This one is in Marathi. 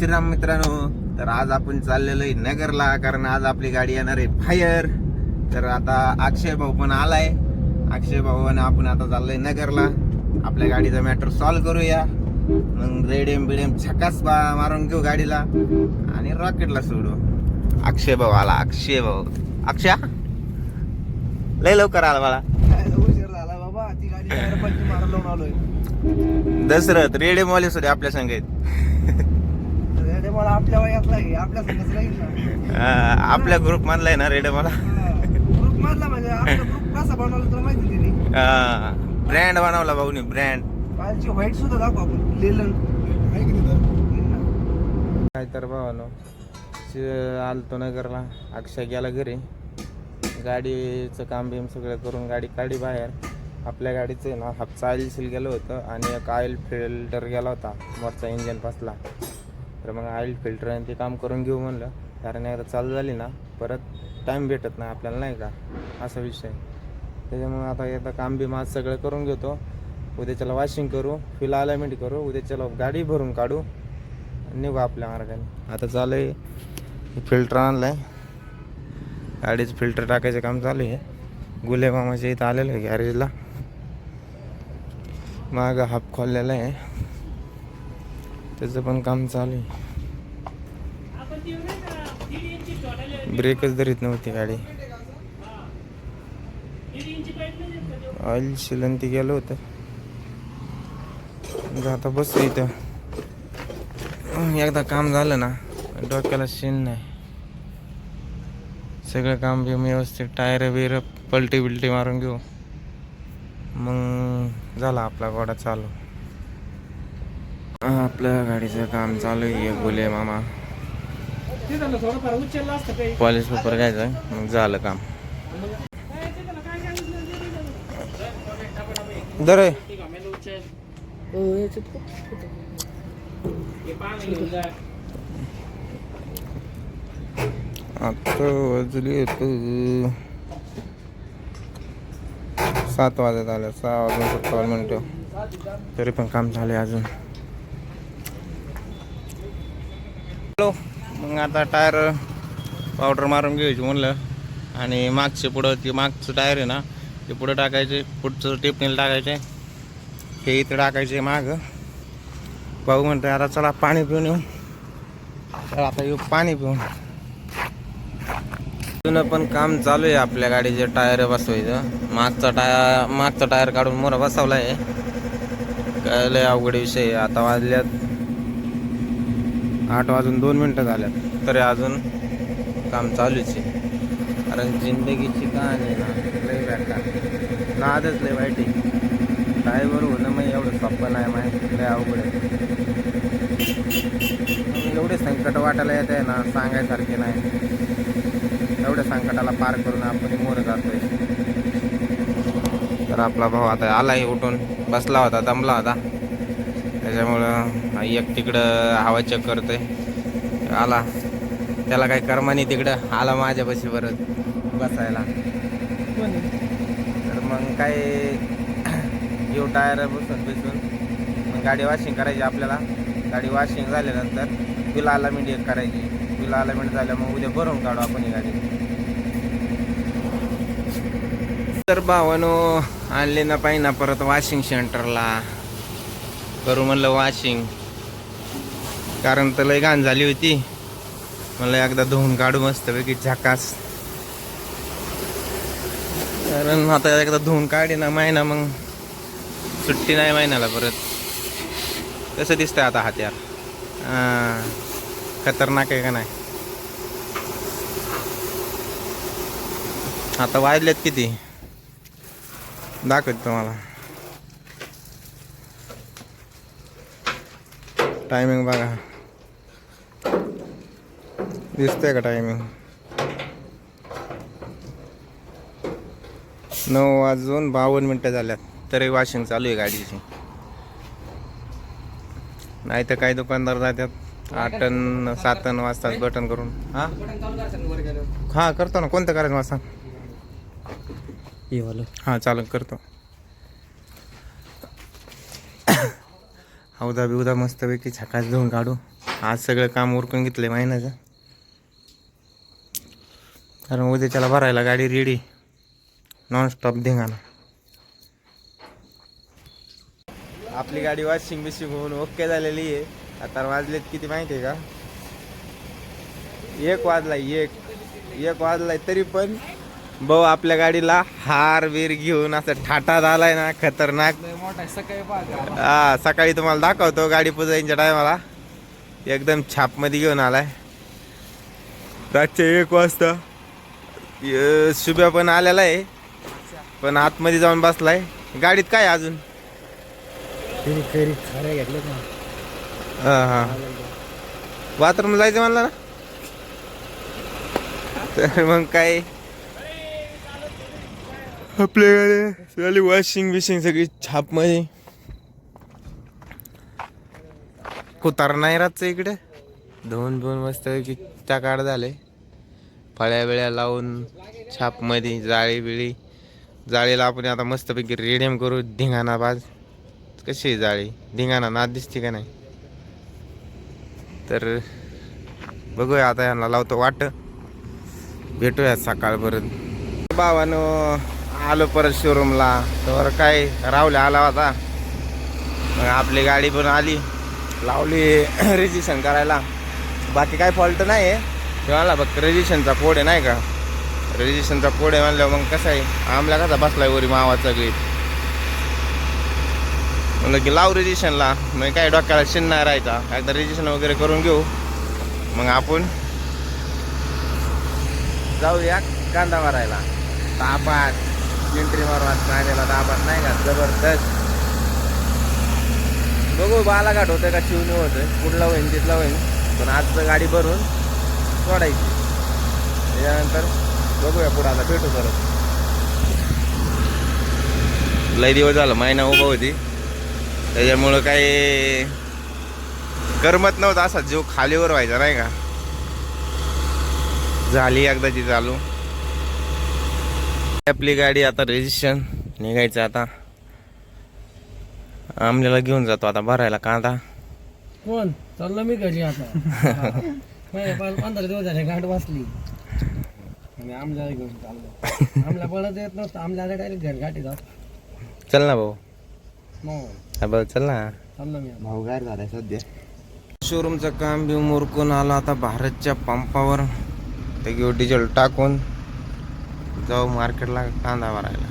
श्रीराम मित्रांनो. तर आज आपण चाललेलो आहे नगरला, कारण आज आपली गाडी येणार आहे बाहेर. तर आता अक्षय भाऊ पण आलाय. अक्षय भाऊ आणि आपण आता चाललोय नगरला. आपल्या गाडीचा मॅटर सॉल्व्ह करूया, मग रेडेम बिडेम छकास मारून घेऊ गाडीला आणि रॉकेटला सोडू. अक्षय भाऊ आला. अक्षय भाऊ, अक्षय लय लवकर आला मला. दसरथ रेडेम वाले सुद्धा आपल्या संग आहेत. आपल्या वयातला आहे, आपल्या संगच राहील ना. आपल्या ग्रुप मधला आहे ना रेडेम वाला. ग्रुप मधला म्हणजे आपला ग्रुप कसा बनवला तुला माहिती आहे त्यांनी. ब्रँड बनवला भाऊनी, ब्रँड. कालची व्हाईट सुद्धा दाखव आपण लेलन काय तर भावानो आलतो नगरला. अक्षय गेला घरी, गाडीचं काम बिम सगळं करून गाडी काढी बाहेर. आपल्या गाडीचं आहे ना हापचा ऑइल सील गेलं होतं आणि एक ऑइल फिल्टर गेला होता वरचा इंजन पासला. तर मग ऑइल फिल्टर आणि ते काम करून घेऊ म्हणलं, कारण एकदा चालू झाली ना परत टाईम भेटत नाही आपल्याला, नाही का, असा विषय. त्याच्यामुळे आता एकदा काम बी आज सगळं करून घेतो. उद्याच्याला वॉशिंग करू, फिल अलाइनमेंट करू, उद्याच्याला गाडी भरून काढू, निघू आपल्या मार्गाने. आता चालू आहे फिल्टर आणलं आहे, गाडीचं फिल्टर टाकायचं काम चालू आहे. गुले मामाच्या इथं आलेलं आहे गॅरेजला. मागं हाफ खोललेलं आहे, त्याचं पण काम चालू आहे. ब्रेकच धरीत नव्हती गाडी. ऑइल शिलंती गेलं होतं. आता बसू इथं, एकदा काम झालं ना डोक्याला शिन नाही. सगळं काम बी व्यवस्थित टायर बिर पलटी बिलटी मारून घेऊ, मग झाला आपला घोडा चालू. आपल्या गाडीचं काम चालू आहे. बोले मामा पॉलिश पेपर घ्यायचं, मग झालं काम. दर आता वाजली 7 वाजत आल्या, 6 वाजून 57 मिनिटं, तरी पण काम झाले अजून. मग आता टायर पावडर मारून घ्यायची म्हणलं, आणि मागचे पुढं ते मागचं टायर आहे ना ते पुढं टाकायचे, पुढचं टिपणीला टाकायचे, हे इथं टाकायचे मागं. भाऊ म्हणतोय आता चला पाणी पिऊन येऊ. तर आता येऊ पाणी पिऊन. अजून पण काम चालू आहे आपल्या गाडीचे टायर बसवायचं. मागचा टायर काढून मोरा बसवला आहे. काय लय अवघड विषय आहे. आता वाजल्यात 8 वाजून 2 मिनटं झाल्यात, तरी अजून काम चालूच आहे. कारण जिंदगीची कहाणी आहे ना लय बेकार, नादच लय वाईट आहे. ड्रायव्हर होणं मग एवढं सोपं नाही, माहिती लय अवघड आहे. एवढे संकट वाटायला येत आहे ना, सांगायसारखे नाही. एवढ्या संकटाला पार करून आपण मोर जातोय. तर आपला भाऊ आता आलाही उठून, बसला होता, दमला होता, त्याच्यामुळं एक तिकडं हवा चेक करतोय. आला, त्याला काही कर्मा नाही, तिकडं आला माझ्यापाशी परत बसायला. तर मग काय येऊ टायर बसून मग गाडी वॉशिंग करायची आपल्याला. गाडी वॉशिंग झाल्यानंतर बिल अलाइनमेंट एक करायची. बिल अलाइनमेंट झाल्या मग उद्या भरून काढू आपण ही गाडी. तर भावानो आणले ना पाहिजे ना परत वॉशिंग सेंटरला, करू म्हणलं वॉशिंग, कारण तर लय घाण झाली होती. मला एकदा धुवून काढू मस्तपैकी झकास. कारण आता एकदा धुवून काढी ना महिना, मग सुट्टी नाही महिन्याला परत. कसं दिसतंय आता हत्यार, खतरनाक आहे का नाही. आता वाजलेत किती दाखवत तुम्हाला. टायमिंग बघा, दिसतंय का टायमिंग. 9 वाजून 52 मिनटं झाल्यात, तरी वॉशिंग चालू आहे गाडीची. नाही तर काही दुकानदार जातात 8 अन 7 वाजतात बटन करून. हा करतो ना. कोणतं करायचं मला सांग. हां चालू करतो. हौदा बिवदा मस्तपैकी छकाच धुवून काढू. आज सगळं काम उरकून घेतलंय महिन्याचं, कारण उद्या त्याला भरायला गाडी रेडी, नॉनस्टॉप धिंगाणा. आपली गाडी वॉशिंग बिशिंग होऊन ओके झालेली आहे. आता वाजलेत किती माहिती आहे का, 1 वाजलाय तरी पण भाऊ आपल्या गाडीला हार वीर घेऊन असं ठाटात आलाय ना, खतरनाक. मोठा सकाळी पाहता हा, सकाळी तुम्हाला दाखवतो गाडी पुजायच्या टायमाला एकदम छापमध्ये घेऊन आलाय. रातच्या 1 वाजता शुभ्या पण आलेला आहे, पण आतमध्ये जाऊन बसलाय. गाडीत काय अजून घेतलं ना. हा बाथरूम जायचं म्हणलं ना, तर मग काय आपल्याकडे वॉशिंग बिशिंग सगळी छापमध्ये. कुतार नाही राहतं इकडे, धुवून मस्त त्या काढ झाले, फळ्या बिळ्या लावून छापमध्ये जाळीला आपण आता मस्तपैकी रेडियम करू. धिंगाणा बाज कशी आहे जाळी, धिंगाणा नाद दिसते का नाही. तर बघूया आता, यांना लावतो वाट, भेटूया सकाळपर्यंत. भावानो आलो परत शोरूमला, तर काय राहुल्या आला होता, मग आपली गाडी पण आली, लावली रजिस्ट्रेशन करायला. बाकी काय फॉल्ट नाही आहे तेव्हा, फक्त रजिस्ट्रेशनचा कोड आहे नाही का, रजिस्ट्रेशनचा कोड आहे म्हणल्यावर मग कसं आहे, आमला कसा बसलाय वरी मावाचा गीत, म्हणलं की लाव रजिस्ट्रेशनला. मग काय डोक्याला शिन नाही राहायचा, एकदा रजिस्ट्रेशन वगैरे करून घेऊ, मग आपण जाऊया कांदा मारायला. तापात एंट्री मारवात कांद्याला तापात नाही का, जबरदस्त. बघू बालाघाट होतंय का शिवणी होतंय, कुठला होईन तिथला होईन, पण आज गाडी भरून सोडायची. त्याच्यानंतर बघूया पुढं, आता भेटू परत. लय दिवस झालं, महिना उभा होती, त्याच्यामुळं काही करमत नव्हतं, असा जीव खालीवर व्हायचा नाही का. झाली एकदाची चालू आपली गाडी. आता रजिस्ट्रेशन निघायचं, आता आमल्याला घेऊन जातो आता भरायला कांदा. कोण चाललो मी घरी आता. 15 दिवस झाले गाठ बसली आणि आमल्याला घेऊन चाललो. आमला पळत येत नसतं, आमल्याला डायरेक्ट घर गाठी जात. चल ना भाऊ, मग भाऊ चल ना. चाललो मी भाऊ गार झालाय सध्या. शोरूमचं काम बी मुरकून आलं, आता भारतच्या पंपावर ते घेऊ डिझेल टाकून जाऊ मार्केटला कांदा भरायला.